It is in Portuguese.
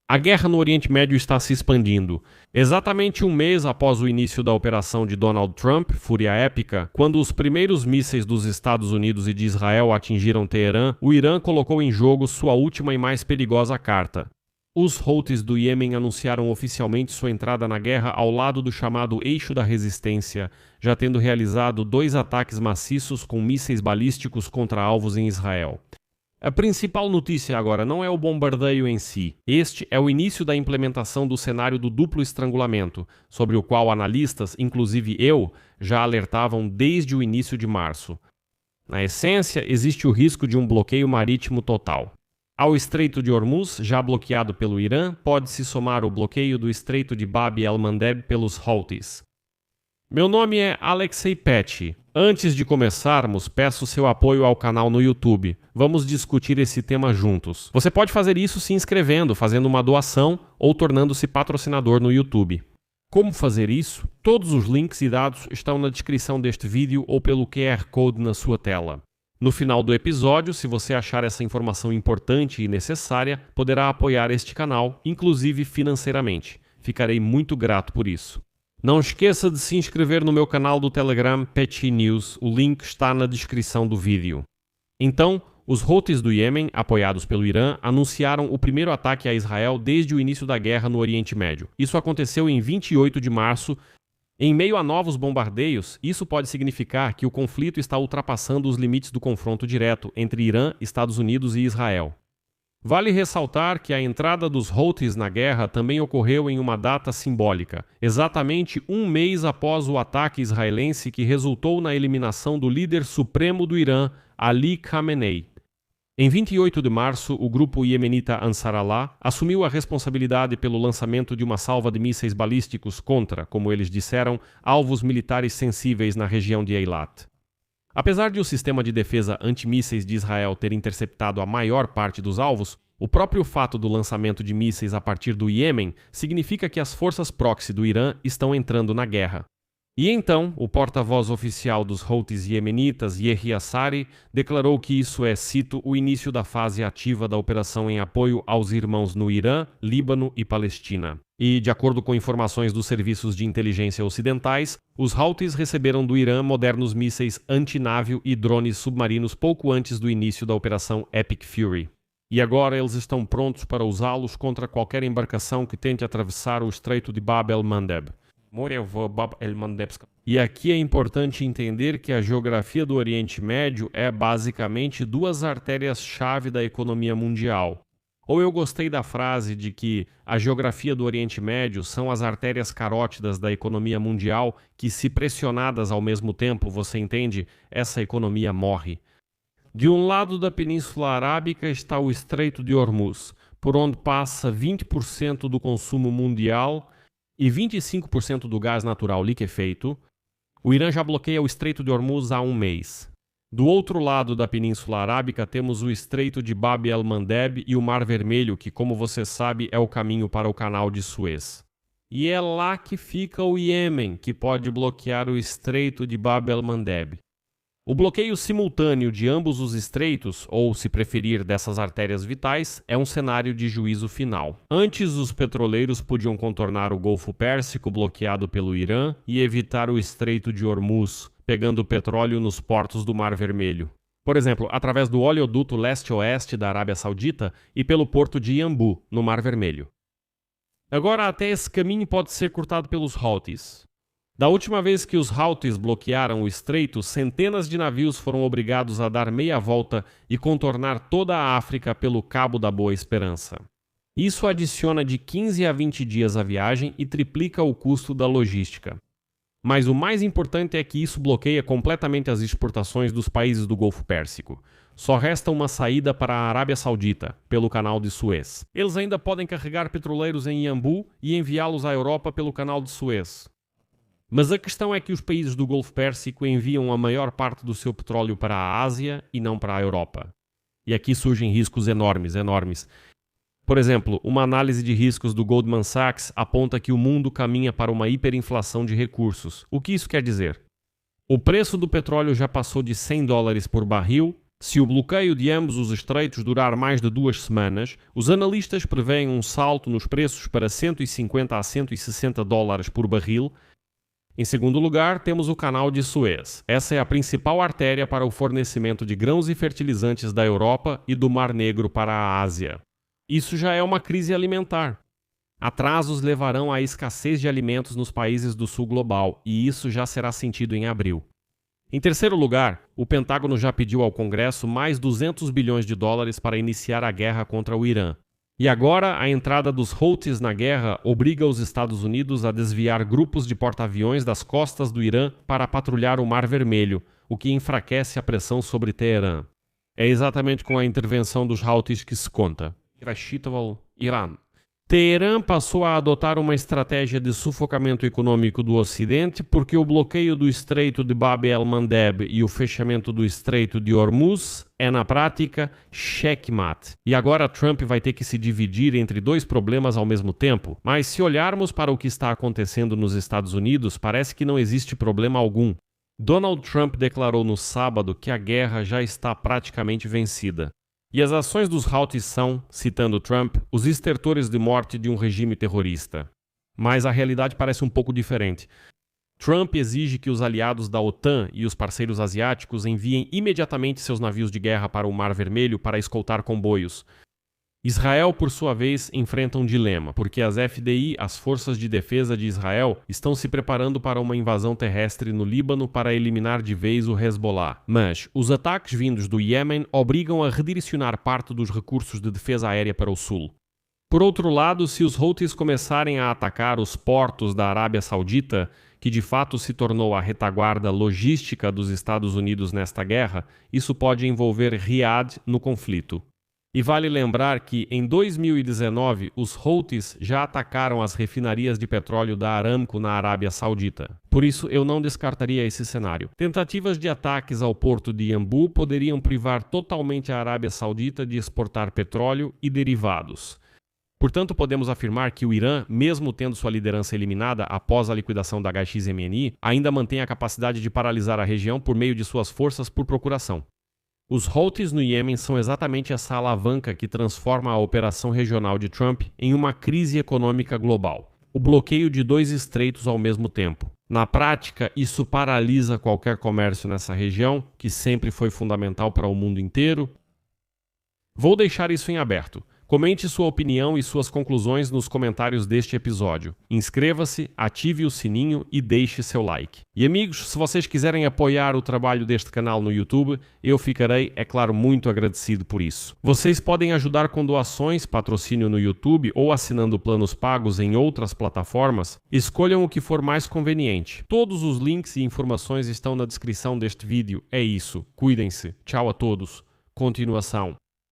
A guerra no Oriente Médio está se expandindo. Exatamente um mês após o início da operação de Donald Trump, Fúria Épica, quando os primeiros mísseis dos Estados Unidos e de Israel atingiram Teherã, o Irã colocou em jogo sua última e mais perigosa carta. Os Houthis do Iêmen anunciaram oficialmente sua entrada na guerra ao lado do chamado Eixo da Resistência, já tendo realizado 2 ataques maciços com mísseis balísticos contra alvos em Israel. A principal notícia agora não é o bombardeio em si. Este é o início da implementação do cenário do duplo estrangulamento, sobre o qual analistas, inclusive eu, já alertavam desde o início de março. Na essência, existe o risco de um bloqueio marítimo total. Ao Estreito de Hormuz, já bloqueado pelo Irã, pode-se somar o bloqueio do Estreito de Bab el-Mandeb pelos Houthis. Meu nome é Alexei Petty. Antes de começarmos, peço seu apoio ao canal no YouTube. Vamos discutir esse tema juntos. Você pode fazer isso se inscrevendo, fazendo uma doação ou tornando-se patrocinador no YouTube. Como fazer isso? Todos os links e dados estão na descrição deste vídeo ou pelo QR Code na sua tela. No final do episódio, se você achar essa informação importante e necessária, poderá apoiar este canal, inclusive financeiramente. Ficarei muito grato por isso. Não esqueça de se inscrever no meu canal do Telegram Petty News, o link está na descrição do vídeo. Então, os Houthis do Iêmen, apoiados pelo Irã, anunciaram o primeiro ataque a Israel desde o início da guerra no Oriente Médio. Isso aconteceu em 28 de março. Em meio a novos bombardeios, isso pode significar que o conflito está ultrapassando os limites do confronto direto entre Irã, Estados Unidos e Israel. Vale ressaltar que a entrada dos Houthis na guerra também ocorreu em uma data simbólica, exatamente um mês após o ataque israelense que resultou na eliminação do líder supremo do Irã, Ali Khamenei. Em 28 de março, o grupo iemenita Ansar Allah assumiu a responsabilidade pelo lançamento de uma salva de mísseis balísticos contra, como eles disseram, alvos militares sensíveis na região de Eilat. Apesar de o sistema de defesa antimísseis de Israel ter interceptado a maior parte dos alvos, o próprio fato do lançamento de mísseis a partir do Iêmen significa que as forças proxy do Irã estão entrando na guerra. E então, o porta-voz oficial dos Houthis iemenitas, Yehia Sari, declarou que isso é, cito, o início da fase ativa da operação em apoio aos irmãos no Irã, Líbano e Palestina. E, de acordo com informações dos serviços de inteligência ocidentais, os Houthis receberam do Irã modernos mísseis antinávio e drones submarinos pouco antes do início da operação Epic Fury. E agora eles estão prontos para usá-los contra qualquer embarcação que tente atravessar o Estreito de Bab el-Mandeb. E aqui é importante entender que a geografia do Oriente Médio é basicamente 2 artérias-chave da economia mundial. Ou eu gostei da frase de que a geografia do Oriente Médio são as artérias carótidas da economia mundial que, se pressionadas ao mesmo tempo, você entende, essa economia morre. De um lado da Península Arábica está o Estreito de Hormuz, por onde passa 20% do consumo mundial e 25% do gás natural liquefeito. O Irã já bloqueia o Estreito de Hormuz há um mês. Do outro lado da Península Arábica temos o Estreito de Bab el-Mandeb e o Mar Vermelho, que, como você sabe, é o caminho para o Canal de Suez. E é lá que fica o Iêmen, que pode bloquear o Estreito de Bab el-Mandeb. O bloqueio simultâneo de ambos os estreitos, ou se preferir dessas artérias vitais, é um cenário de juízo final. Antes, os petroleiros podiam contornar o Golfo Pérsico bloqueado pelo Irã e evitar o Estreito de Hormuz, pegando petróleo nos portos do Mar Vermelho. Por exemplo, através do oleoduto leste-oeste da Arábia Saudita e pelo porto de Iambu, no Mar Vermelho. Agora, até esse caminho pode ser cortado pelos Houthis. Da última vez que os Houthis bloquearam o estreito, centenas de navios foram obrigados a dar meia volta e contornar toda a África pelo Cabo da Boa Esperança. Isso adiciona de 15 a 20 dias a viagem e triplica o custo da logística. Mas o mais importante é que isso bloqueia completamente as exportações dos países do Golfo Pérsico. Só resta uma saída para a Arábia Saudita, pelo Canal de Suez. Eles ainda podem carregar petroleiros em Iambu e enviá-los à Europa pelo Canal de Suez. Mas a questão é que os países do Golfo Pérsico enviam a maior parte do seu petróleo para a Ásia e não para a Europa. E aqui surgem riscos enormes. Por exemplo, uma análise de riscos do Goldman Sachs aponta que o mundo caminha para uma hiperinflação de recursos. O que isso quer dizer? O preço do petróleo já passou de $100 por barril, Se o bloqueio de ambos os estreitos durar mais de 2 semanas, os analistas preveem um salto nos preços para 150 a 160 dólares por barril. Em segundo lugar, temos o Canal de Suez. Essa é a principal artéria para o fornecimento de grãos e fertilizantes da Europa e do Mar Negro para a Ásia. Isso já é uma crise alimentar. Atrasos levarão à escassez de alimentos nos países do sul global, e isso já será sentido em abril. Em terceiro lugar, o Pentágono já pediu ao Congresso mais 200 bilhões de dólares para iniciar a guerra contra o Irã. E agora, a entrada dos Houthis na guerra obriga os Estados Unidos a desviar grupos de porta-aviões das costas do Irã para patrulhar o Mar Vermelho, o que enfraquece a pressão sobre Teherã. É exatamente com a intervenção dos Houthis que se conta. Irã. Teherã passou a adotar uma estratégia de sufocamento econômico do Ocidente porque o bloqueio do Estreito de Bab el-Mandeb e o fechamento do Estreito de Hormuz é, na prática, checkmate. E agora Trump vai ter que se dividir entre dois problemas ao mesmo tempo. Mas se olharmos para o que está acontecendo nos Estados Unidos, parece que não existe problema algum. Donald Trump declarou no sábado que a guerra já está praticamente vencida. E as ações dos Houthis são, citando Trump, os estertores de morte de um regime terrorista. Mas a realidade parece um pouco diferente. Trump exige que os aliados da OTAN e os parceiros asiáticos enviem imediatamente seus navios de guerra para o Mar Vermelho para escoltar comboios. Israel, por sua vez, enfrenta um dilema, porque as FDI, as Forças de Defesa de Israel, estão se preparando para uma invasão terrestre no Líbano para eliminar de vez o Hezbollah. Mas os ataques vindos do Iêmen obrigam a redirecionar parte dos recursos de defesa aérea para o sul. Por outro lado, se os Houthis começarem a atacar os portos da Arábia Saudita, que de fato se tornou a retaguarda logística dos Estados Unidos nesta guerra, isso pode envolver Riad no conflito. E vale lembrar que, em 2019, os Houthis já atacaram as refinarias de petróleo da Aramco na Arábia Saudita. Por isso, eu não descartaria esse cenário. Tentativas de ataques ao porto de Yanbu poderiam privar totalmente a Arábia Saudita de exportar petróleo e derivados. Portanto, podemos afirmar que o Irã, mesmo tendo sua liderança eliminada após a liquidação da HXMNI, ainda mantém a capacidade de paralisar a região por meio de suas forças por procuração. Os Houthis no Iêmen são exatamente essa alavanca que transforma a operação regional de Trump em uma crise econômica global. O bloqueio de dois estreitos ao mesmo tempo. Na prática, isso paralisa qualquer comércio nessa região, que sempre foi fundamental para o mundo inteiro. Vou deixar isso em aberto. Comente sua opinião e suas conclusões nos comentários deste episódio. Inscreva-se, ative o sininho e deixe seu like. E amigos, se vocês quiserem apoiar o trabalho deste canal no YouTube, eu ficarei, é claro, muito agradecido por isso. Vocês podem ajudar com doações, patrocínio no YouTube ou assinando planos pagos em outras plataformas. Escolham o que for mais conveniente. Todos os links e informações estão na descrição deste vídeo. É isso. Cuidem-se. Tchau a todos. Continuação.